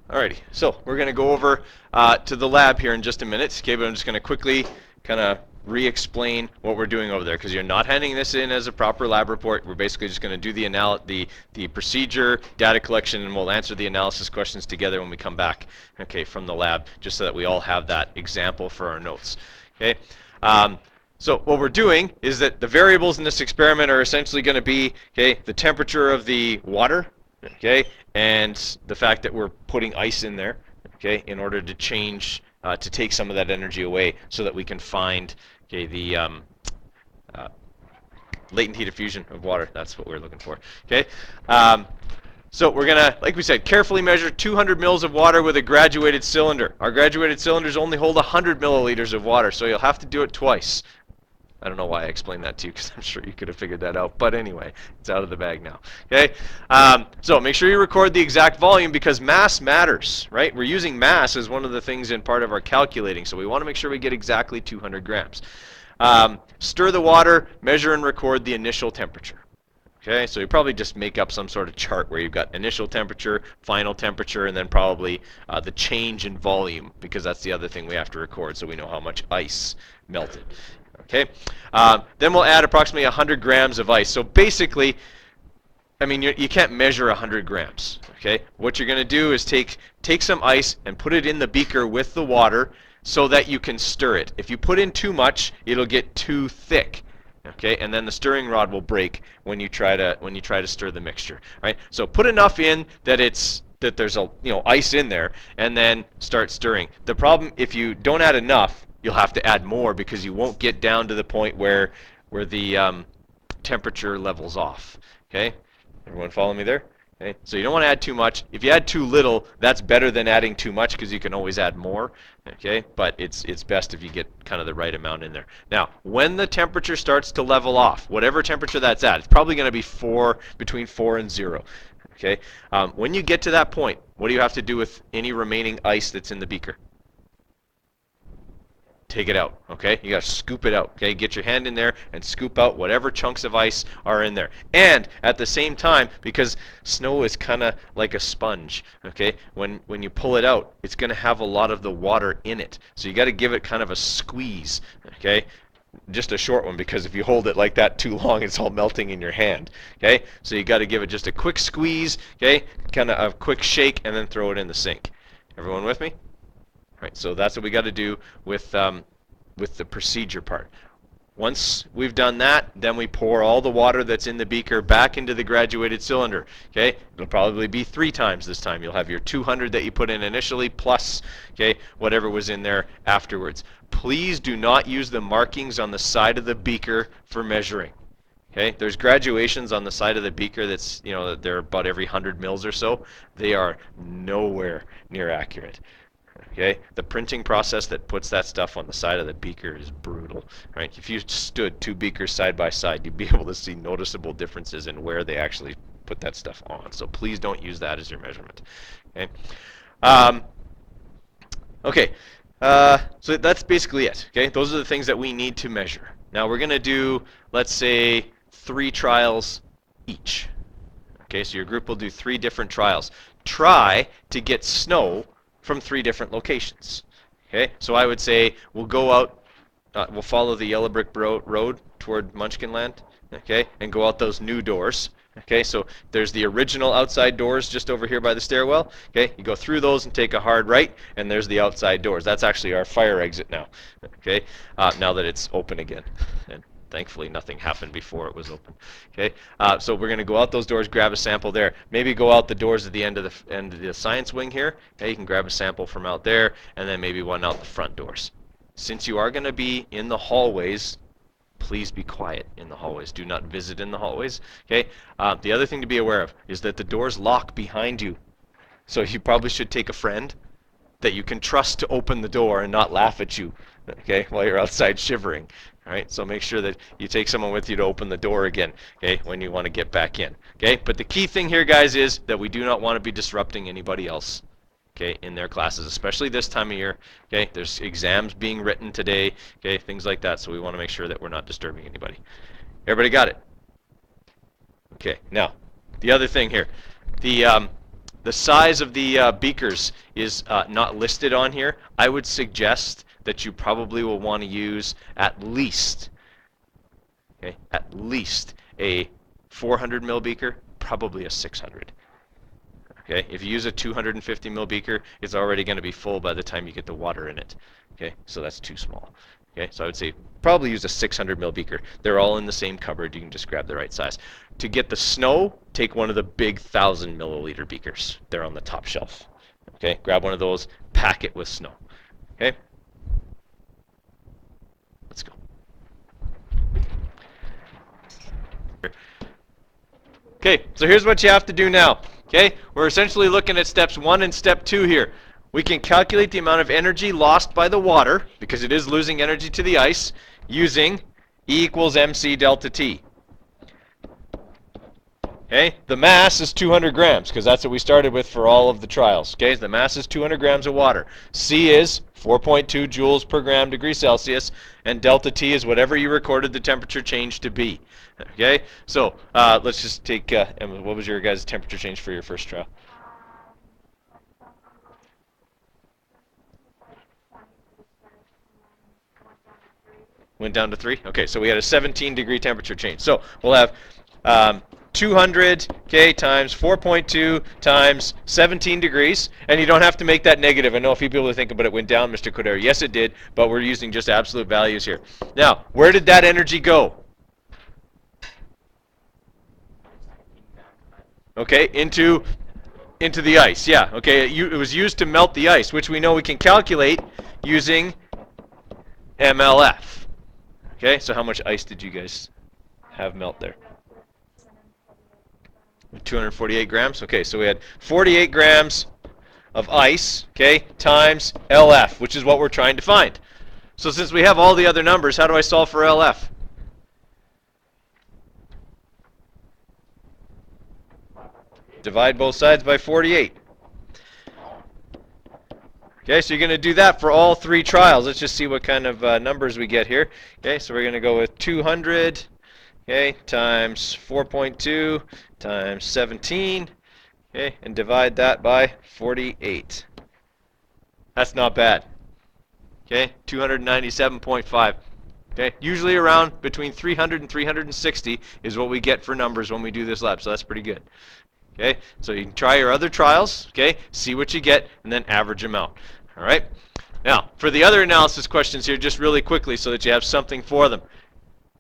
Alrighty, so we're going to go over to the lab here in just a minute. Okay, but I'm just going to quickly kind of re-explain what we're doing over there, because you're not handing this in as a proper lab report. We're basically just going to do the procedure, data collection, and we'll answer the analysis questions together when we come back, okay, from the lab, just so that we all have that example for our notes. Okay. So what we're doing is that the variables in this experiment are essentially going to be, okay, the temperature of the water, okay, and the fact that we're putting ice in there, okay, in order to change, to take some of that energy away, so that we can find, okay, the uh, latent heat diffusion of water. That's what we're looking for, okay. So we're gonna, like we said, carefully measure 200 mils of water with a graduated cylinder. Our graduated cylinders only hold 100 milliliters of water, so you'll have to do it twice. I don't know why I explained that to you, because I'm sure you could have figured that out. But anyway, it's out of the bag now. Okay. So make sure you record the exact volume, because mass matters, right? We're using mass as one of the things in part of our calculating, so we want to make sure we get exactly 200 grams. Stir the water, measure and record the initial temperature. Okay, so you probably just make up some sort of chart where you've got initial temperature, final temperature, and then probably the change in volume, because that's the other thing we have to record, so we know how much ice melted. Okay, then we'll add approximately 100 grams of ice. So basically, I mean, you can't measure 100 grams. Okay, what you're going to do is take some ice and put it in the beaker with the water, so that you can stir it. If you put in too much, it'll get too thick. Okay, and then the stirring rod will break when you try to stir the mixture. Right? So put enough in that there's ice in there, and then start stirring. The problem, if you don't add enough, you'll have to add more, because you won't get down to the point where the temperature levels off. Okay, everyone follow me there? Okay, so you don't want to add too much. If you add too little, that's better than adding too much, because you can always add more. Okay, but it's best if you get kind of the right amount in there. Now, when the temperature starts to level off, whatever temperature that's at, it's probably going to be between 4 and 0. Okay, when you get to that point, what do you have to do with any remaining ice that's in the beaker? Take it out, okay? You got to scoop it out, okay? Get your hand in there and scoop out whatever chunks of ice are in there. And at the same time, because snow is kind of like a sponge, okay? When you pull it out, it's going to have a lot of the water in it. So you got to give it kind of a squeeze, okay? Just a short one, because if you hold it like that too long, it's all melting in your hand, okay? So you got to give it just a quick squeeze, okay? Kind of a quick shake, and then throw it in the sink. Everyone with me? Right, so that's what we got to do with the procedure part. Once we've done that, then we pour all the water that's in the beaker back into the graduated cylinder. Okay, it'll probably be 3 times this time. You'll have your 200 that you put in initially, plus, okay, whatever was in there afterwards. Please do not use the markings on the side of the beaker for measuring. Okay, there's graduations on the side of the beaker that's, they're about every 100 mils or so. They are nowhere near accurate. Okay, the printing process that puts that stuff on the side of the beaker is brutal. Right? If you stood 2 beakers side by side, you'd be able to see noticeable differences in where they actually put that stuff on. So please don't use that as your measurement. Okay. Okay. So that's basically it. Okay, those are the things that we need to measure. Now we're going to do, let's say, 3 trials each. Okay, so your group will do 3 different trials. Try to get snow from 3 different locations. Okay, so I would say we'll go out, we'll follow the yellow brick road toward Munchkinland, okay, and go out those new doors. Okay, so there's the original outside doors just over here by the stairwell. Okay, you go through those and take a hard right, and there's the outside doors. That's actually our fire exit now. Okay, now that it's open again. And thankfully, nothing happened before it was open. Okay, so we're going to go out those doors, grab a sample there. Maybe go out the doors at the end of the science wing here. Okay, you can grab a sample from out there, and then maybe one out the front doors. Since you are going to be in the hallways, please be quiet in the hallways. Do not visit in the hallways. Okay. The other thing to be aware of is that the doors lock behind you. So you probably should take a friend that you can trust to open the door and not laugh at you, okay, while you're outside shivering. All right, so make sure that you take someone with you to open the door again, okay, when you want to get back in. Okay, but the key thing here, guys, is that we do not want to be disrupting anybody else, okay, in their classes, especially this time of year. Okay, there's exams being written today, okay, things like that, so we want to make sure that we're not disturbing anybody. Everybody got it? Okay, now, the other thing here, The size of the beakers is not listed on here. I would suggest that you probably will want to use at least a 400 ml beaker, probably a 600. Okay, if you use a 250 ml beaker, it's already going to be full by the time you get the water in it. Okay, so that's too small. Okay, so I would say probably use a 600 ml beaker. They're all in the same cupboard. You can just grab the right size. To get the snow, take one of the big 1,000 milliliter beakers. They're on the top shelf. Okay, grab one of those, pack it with snow. Okay, let's go. Okay, so here's what you have to do now. Okay, we're essentially looking at steps 1 and step 2 here. We can calculate the amount of energy lost by the water, because it is losing energy to the ice, using E equals mc delta T. Okay, the mass is 200 grams, because that's what we started with for all of the trials. Okay, the mass is 200 grams of water. C is 4.2 joules per gram degree Celsius, and delta T is whatever you recorded the temperature change to be. Okay, so let's just take, Emma, what was your guys' temperature change for your first trial? Went down to 3? Okay, so we had a 17 degree temperature change. So we'll have 200 times 4.2 times 17 degrees, and you don't have to make that negative. I know a few people think, but it went down, Mr. Codere. Yes, it did, but we're using just absolute values here. Now, where did that energy go? Okay, into the ice. Yeah, okay, it was used to melt the ice, which we know we can calculate using MLF. Okay, so how much ice did you guys have melt there? 248 grams. Okay, so we had 48 grams of ice, okay, times LF, which is what we're trying to find. So since we have all the other numbers, how do I solve for LF? Divide both sides by 48. Okay, so you're going to do that for all 3 trials. Let's just see what kind of numbers we get here. Okay, so we're going to go with 200, okay, times 4.2 times 17, okay, and divide that by 48. That's not bad. Okay, 297.5. Okay, usually around between 300 and 360 is what we get for numbers when we do this lab, so that's pretty good. Okay, so you can try your other trials, okay, see what you get, and then average them out. All right? Now, for the other analysis questions here, just really quickly so that you have something for them.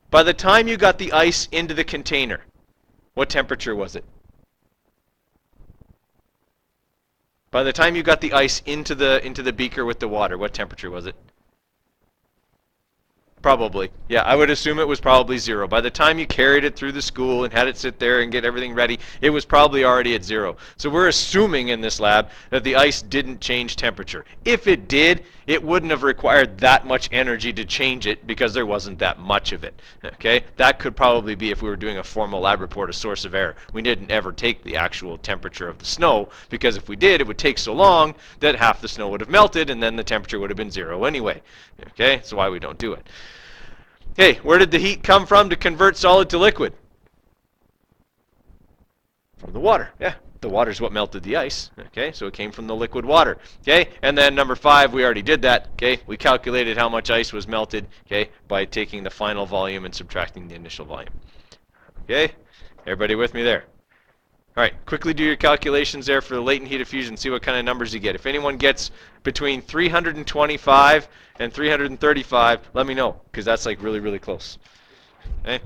By the time you got the ice into the container, what temperature was it? By the time you got the ice into the beaker with the water, what temperature was it? Probably. Yeah, I would assume it was probably 0. By the time you carried it through the school and had it sit there and get everything ready, it was probably already at 0. So we're assuming in this lab that the ice didn't change temperature. If it did, it wouldn't have required that much energy to change it because there wasn't that much of it. Okay? That could probably be, if we were doing a formal lab report, a source of error. We didn't ever take the actual temperature of the snow, because if we did, it would take so long that half the snow would have melted and then the temperature would have been 0 anyway. Okay? That's why we don't do it. Okay, where did the heat come from to convert solid to liquid? From the water. Yeah, the water is what melted the ice. Okay, so it came from the liquid water. Okay, and then number 5, we already did that. Okay, we calculated how much ice was melted, okay, by taking the final volume and subtracting the initial volume. Okay, everybody with me there? All right, quickly do your calculations there for the latent heat of fusion, see what kind of numbers you get. If anyone gets between 325 and 335, let me know, because that's like really, really close. Okay?